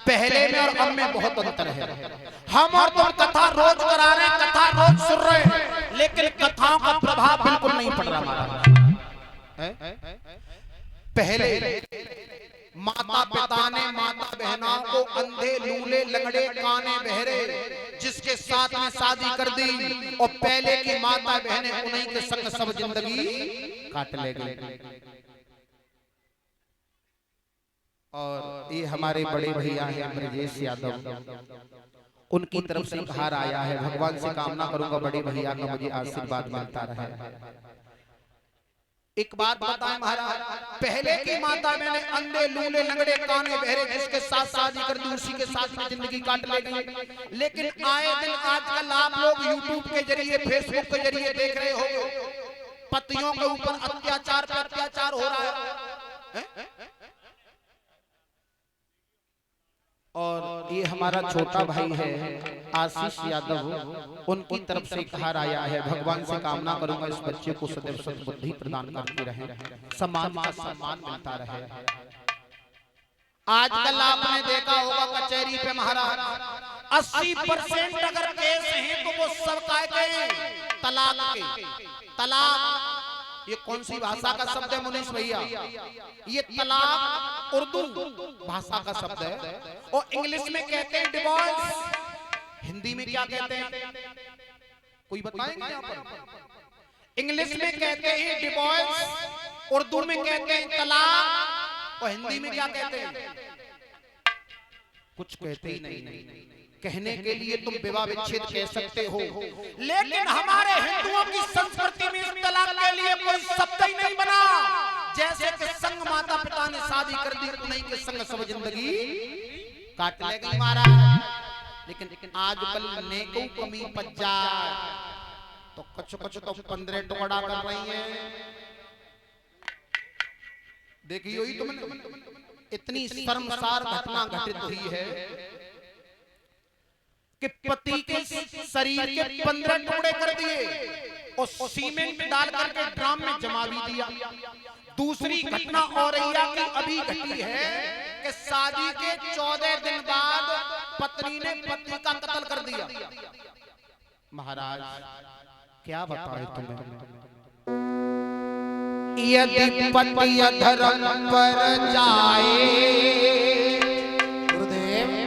पहले में और अब में बहुत अंतर है। हम और तुम कथा रोज करा रहे हैं, कथा रोज सुन रहे हैं, लेकिन कथाओं का प्रभाव बिल्कुल नहीं पड़ रहा हमारा। पहले माता पिता ने माता बहनों को अंधे लूले लंगड़े काने बहरे जिसके साथ में शादी कर दी, और पहले की माता बहनें उन्हीं के संग सब जिंदगी काट ले गई। और ये हमारे बड़े भैया हैं ब्रजेश यादव, उनकी तरफ से उपहार आया है। भगवान से कामना करूंगा बड़े भैया का मुझे आशीर्वाद मिलता रहे। एक बात बताएं महाराज, पहले की माता मैंने अंधे लूले लंगड़े काने बहरे जिसके साथ शादी कर दी उसी के साथ में जिंदगी काट ले गई। लेकिन आए दिन आजकल आप लोग यूट्यूब के जरिए फेसबुक के जरिए देख रहे हो पतियों के ऊपर अत्याचार पे अत्याचार हो रहा है। और ये हमारा छोटा भाई है आशीष यादव, उनकी तरफ से उपहार आया है। भगवान से कामना करूंगा इस बच्चे को सदैव सद्बुद्धि प्रदान करते रहे, सम्मान का सम्मान मिलता रहे। आजकल आपने देखा होगा कचहरी पे महाराज 80% अगर केस हैं तो वो सब काय तलाक के। तलाक ये कौन सी भाषा का शब्द है मुनीश भैया? ये तलाक उर्दू भाषा का शब्द है, और इंग्लिश में कहते हैं डिवोर्स। हिंदी में क्या कहते हैं कोई बताएंगे यहाँ पर? इंग्लिश में कहते हैं डिवोर्स, उर्दू में कहते हैं तलाक, और हिंदी में क्या कहते हैं? कुछ कहते ही नहीं। कहने के लिए तुम विवाह विच्छेद कह सकते हो, लेकिन हमारे हिंदुओं की संस्कृति में इस तलाक के लिए कोई शब्द ही नहीं बना। जैसे कि संग माता पिता ने शादी कर दी उन्हीं के संग सब जिंदगी काट ले गई महाराज। लेकिन आजकल नेको कमी पज्जा तो कुछ तो 15 टुकड़ा कर रही है। देखिए ही तुमने इतनी शर्मसार घटना घटित हुई है कि पति के शरीर के 15 टुकड़े कर दिए और सीमेंट डाल करके ड्राम में जमा भी दिया। दूसरी घटना औरैया की अभी घटी है कि शादी के 14 दिन बाद पत्नी ने पति का कत्ल कर दिया। महाराज क्या बताएं तुम्हें? यदि पति अधर्म पर जाए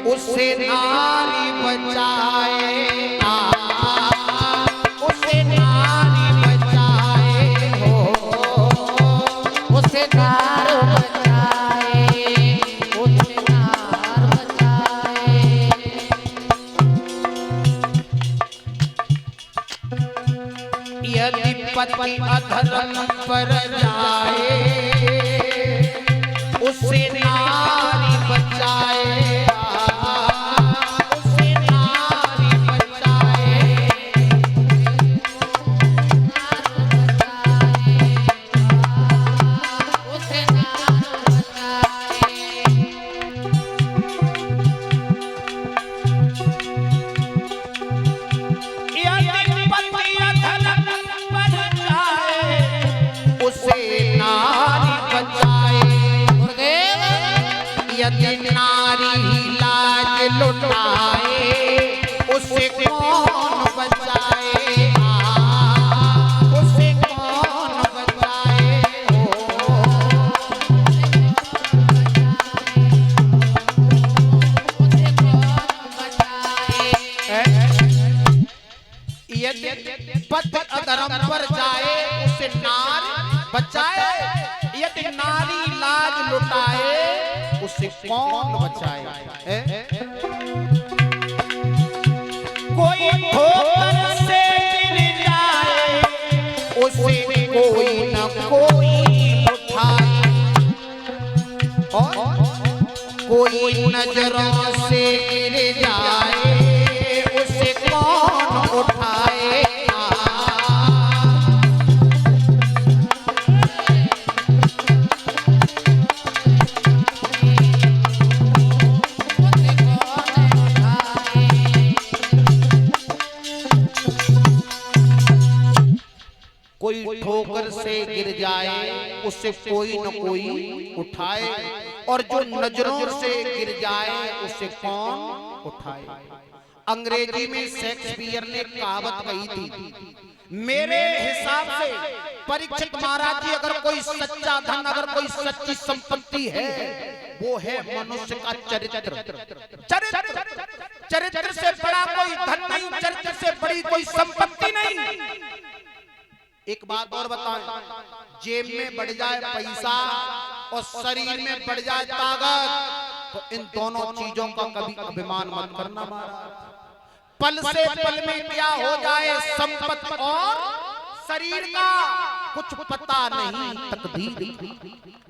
उसे नारी बचाए, उसे नारी बचाए हो, उसे नार बचाए, उसे नार बचाए। यदि पति अधर्म पर जाए उसे नारी बचाए, यदि नारी लाज लुटाए उसे कौन बचाए, उसे कौन बचाए हो, उसे कौन बचाए। यदि पति अधर्म पर जाए उसे नारी बचाए, यदि नारी लाज लुटाए उसे कौन बचाए। कोई ठोकर से गिर जाए उसे कोई न कोई उठाए, और कोई नजरों से गिर जाए उसे कौन उठाए। कोई ठोकर से गिर जाए उसे कोई न कोई उठाए, और जो नजरों से गिर जाए उसे कौन उठाए। अंग्रेजी में शेक्सपियर ने कहावत कही थी, मेरे हिसाब से परीक्षित महाराज जी, अगर कोई सच्चा धन, अगर कोई सच्ची संपत्ति है, वो है मनुष्य का चरित्र। चरित्र, चरित्र से बड़ा कोई धन नहीं, चरित्र से बड़ी कोई संपत्ति नहीं। एक बात और बताएं, जेब में बढ़ जाए पैसा और शरीर में बढ़ जाए ताकत, तो इन दोनों चीजों का कभी अभिमान मत करना महाराज। पल से पल में क्या हो जाए संपत्ति और शरीर का कुछ पता नहीं तकदीर।